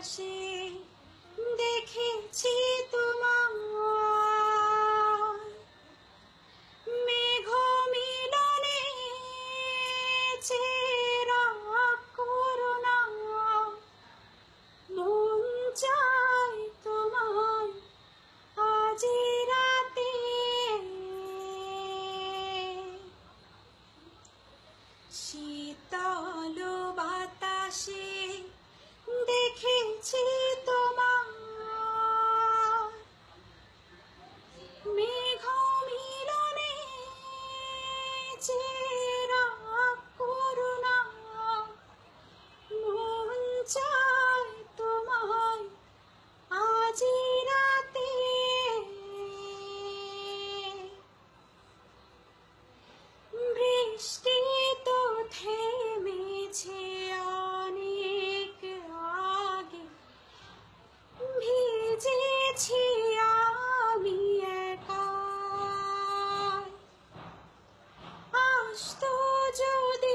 বাতাসে দেখেছি তোমার মেঘ মিলনে চেরা করুণা মন চায় তোমায় আজ রাতে শীতল বাতাসে দেখেছি তোমার মেঘ মিলনে চেরা করুণা মন চায় তোমায় আজ রাতে বৃষ্টি তো থেমেছে অনেক আগে ভিজেছি আমি একা আসতো যদি